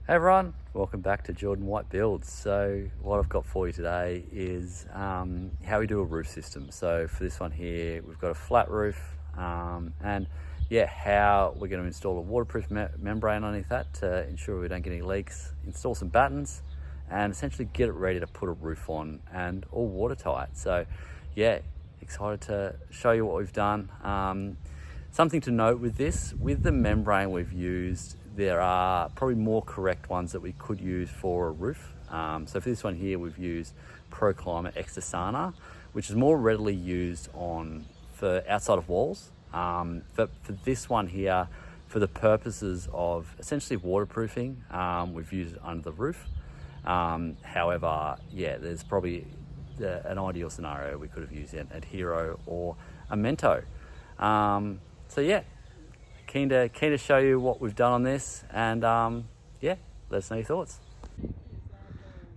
Hey everyone, welcome back to Jordan White Builds. So what I've got for you today is how we do a roof system. So for this one here, we've got a flat roof and yeah, how we're going to install a waterproof membrane underneath that to ensure we don't get any leaks, install some battens and essentially get it ready to put a roof on, and all watertight. So yeah, excited to show you what we've done. Something to note with this, with the membrane we've used, there are probably more correct ones that we could use for a roof. So for this one here, we've used Proclima Extasana, which is more readily used for outside of walls. But for this one here, for the purposes of essentially waterproofing, we've used it under the roof. However, yeah, there's probably an ideal scenario we could have used an Adhero or a Mento. So yeah, keen to show you what we've done on this, and yeah, let us know your thoughts.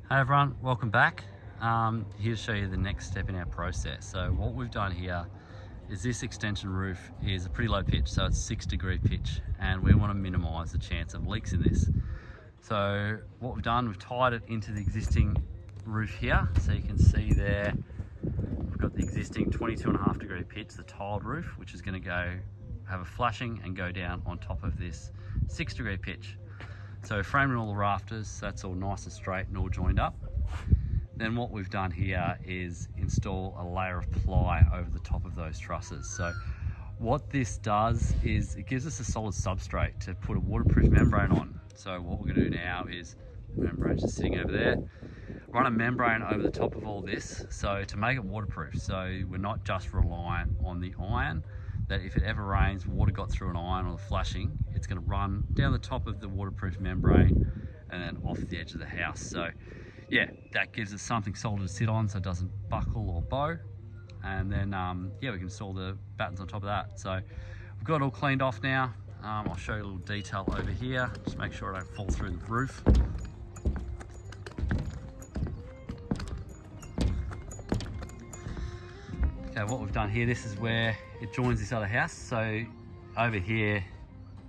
Hey everyone, welcome back. Here to show you the next step in our process. So what we've done here is this extension roof is a pretty low pitch, so it's 6-degree pitch, and we want to minimize the chance of leaks in this. So what we've done, we've tied it into the existing roof here. So you can see there, we've got the existing 22.5-degree pitch, the tiled roof, which is going to go have a flashing and go down on top of this 6-degree pitch. So framing all the rafters, so that's all nice and straight and all joined up. Then what we've done here is install a layer of ply over the top of those trusses. So what this does is it gives us a solid substrate to put a waterproof membrane on. So what we're going to do now is, the membrane's just sitting over there, run a membrane over the top of all this, so to make it waterproof. So we're not just reliant on the iron, that if it ever rains, water got through an iron or the flashing, it's going to run down the top of the waterproof membrane and then off the edge of the house. So yeah, that gives us something solid to sit on so it doesn't buckle or bow. And then yeah, we can install the battens on top of that. So we've got it all cleaned off now. I'll show you a little detail over here, just make sure I don't fall through the roof. Okay, what we've done here, this is where it joins this other house. So over here,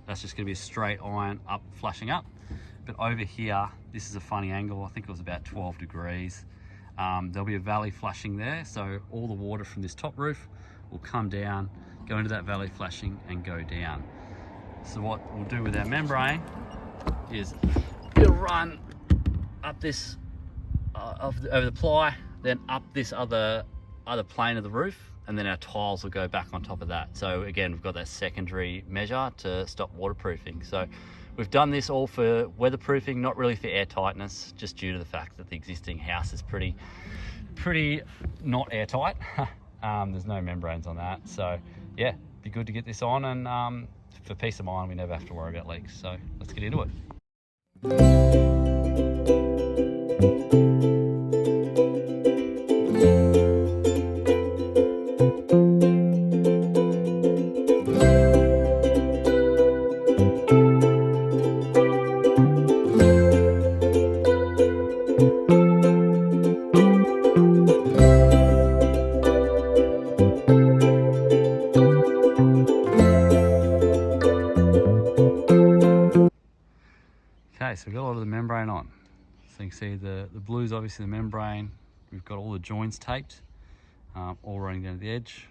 that's just going to be a straight iron up, flashing up. But over here, this is a funny angle. I think it was about 12 degrees. There'll be a valley flashing there. So all the water from this top roof will come down, go into that valley flashing and go down. So what we'll do with our membrane is we'll run up this, over the ply, then up this other plane of the roof, and then our tiles will go back on top of that. So again, we've got that secondary measure to stop waterproofing. So we've done this all for weatherproofing, not really for air tightness, just due to the fact that the existing house is pretty not airtight. There's no membranes on that. So yeah, be good to get this on, and for peace of mind, we never have to worry about leaks. So let's get into it. Okay, so we've got a lot of the membrane on. So you can see the blue is obviously the membrane. We've got all the joints taped, all running down to the edge,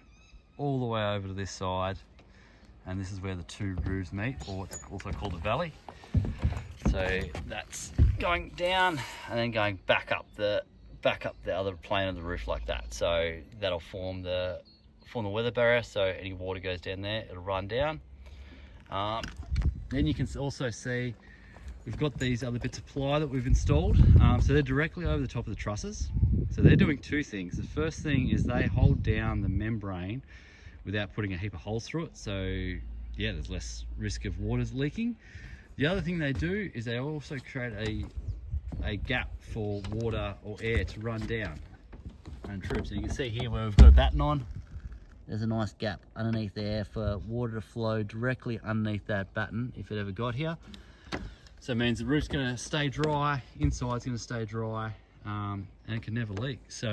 all the way over to this side. And this is where the two roofs meet, or what's also called the valley. So that's going down and then going back up the other plane of the roof like that. So that'll form the weather barrier. So any water goes down there, it'll run down. Then you can also see we've got these other bits of ply that we've installed. So they're directly over the top of the trusses. So they're doing two things. The first thing is they hold down the membrane without putting a heap of holes through it. So yeah, there's less risk of water leaking. The other thing they do is they also create a gap for water or air to run down and trip. So you can see here where we've got a batten on, there's a nice gap underneath there for water to flow directly underneath that batten if it ever got here. So it means the roof's going to stay dry, inside's going to stay dry, and it can never leak. So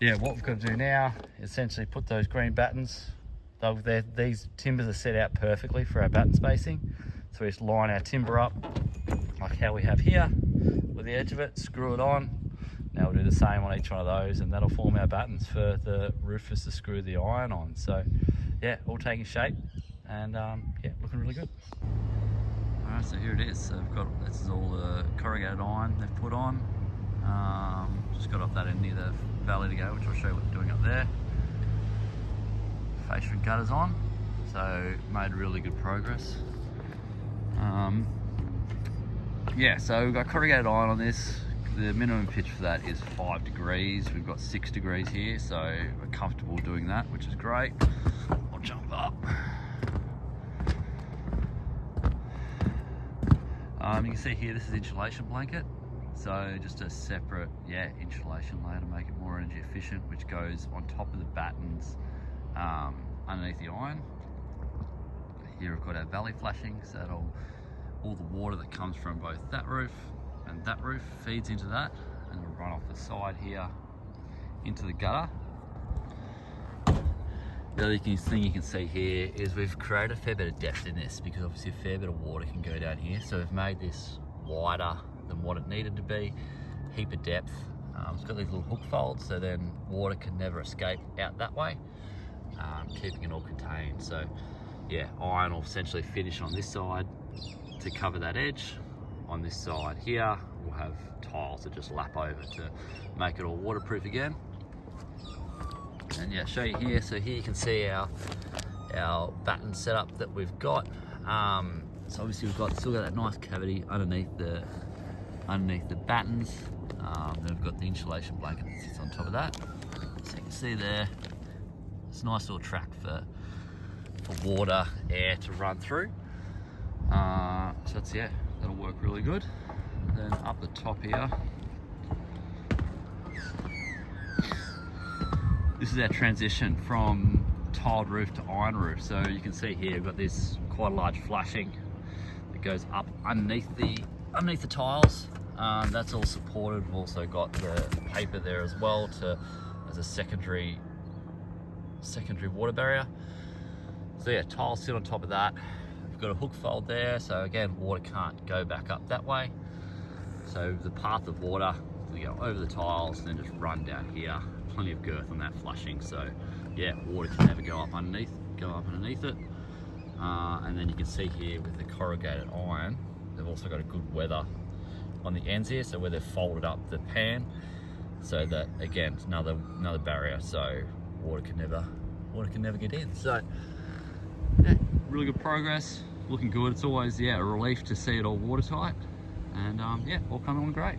yeah, what we've got to do now is essentially put those green battens. These timbers are set out perfectly for our batten spacing. So we just line our timber up like like how we have here with the edge of it, screw it on. Now we'll do the same on each one of those, and that'll form our battens for the roofers to screw the iron on. So yeah, all taking shape, and yeah, looking really good. Alright, so here it is. So we've got, this is all the corrugated iron they've put on. Just got off that end near the valley to go, which I'll show you what they're doing up there. Fascia and gutters on, so made really good progress. Yeah, so we've got corrugated iron on this. The minimum pitch for that is 5 degrees. We've got 6 degrees here, so we're comfortable doing that, which is great. I'll jump up. You can see here, this is insulation blanket. So just a separate, insulation layer to make it more energy efficient, which goes on top of the battens underneath the iron. Here we've got our valley flashing, so that'll, all the water that comes from both that roof and that roof feeds into that, and it'll run off the side here into the gutter. The other thing you can see here is we've created a fair bit of depth in this, because obviously a fair bit of water can go down here. So we've made this wider than what it needed to be, heap of depth. It's got these little hook folds, so then water can never escape out that way, keeping it all contained. So yeah, iron will essentially finish on this side to cover that edge. On this side here, we'll have tiles that just lap over to make it all waterproof again. And yeah, show you here. So here you can see our batten setup that we've got. So obviously we've still got that nice cavity underneath the battens. Then we've got the insulation blanket that sits on top of that. So you can see there, it's a nice little track for water, air to run through. So that's, yeah, that'll work really good. And then up the top here, this is our transition from tiled roof to iron roof. So you can see here we've got this quite a large flashing that goes up underneath the tiles. That's all supported. We've also got the paper there as well as a secondary water barrier. So yeah, tiles sit on top of that. We've got a hook fold there, so again, water can't go back up that way. So the path of water will go over the tiles and then just run down here. Plenty of girth on that flushing, so yeah, water can never go up underneath it. And then you can see here with the corrugated iron, they've also got a good weather on the ends here, so where they've folded up the pan, so that again, it's another barrier, so water can never get in. So yeah, really good progress, looking good. It's always, a relief to see it all watertight, and yeah, all coming along great.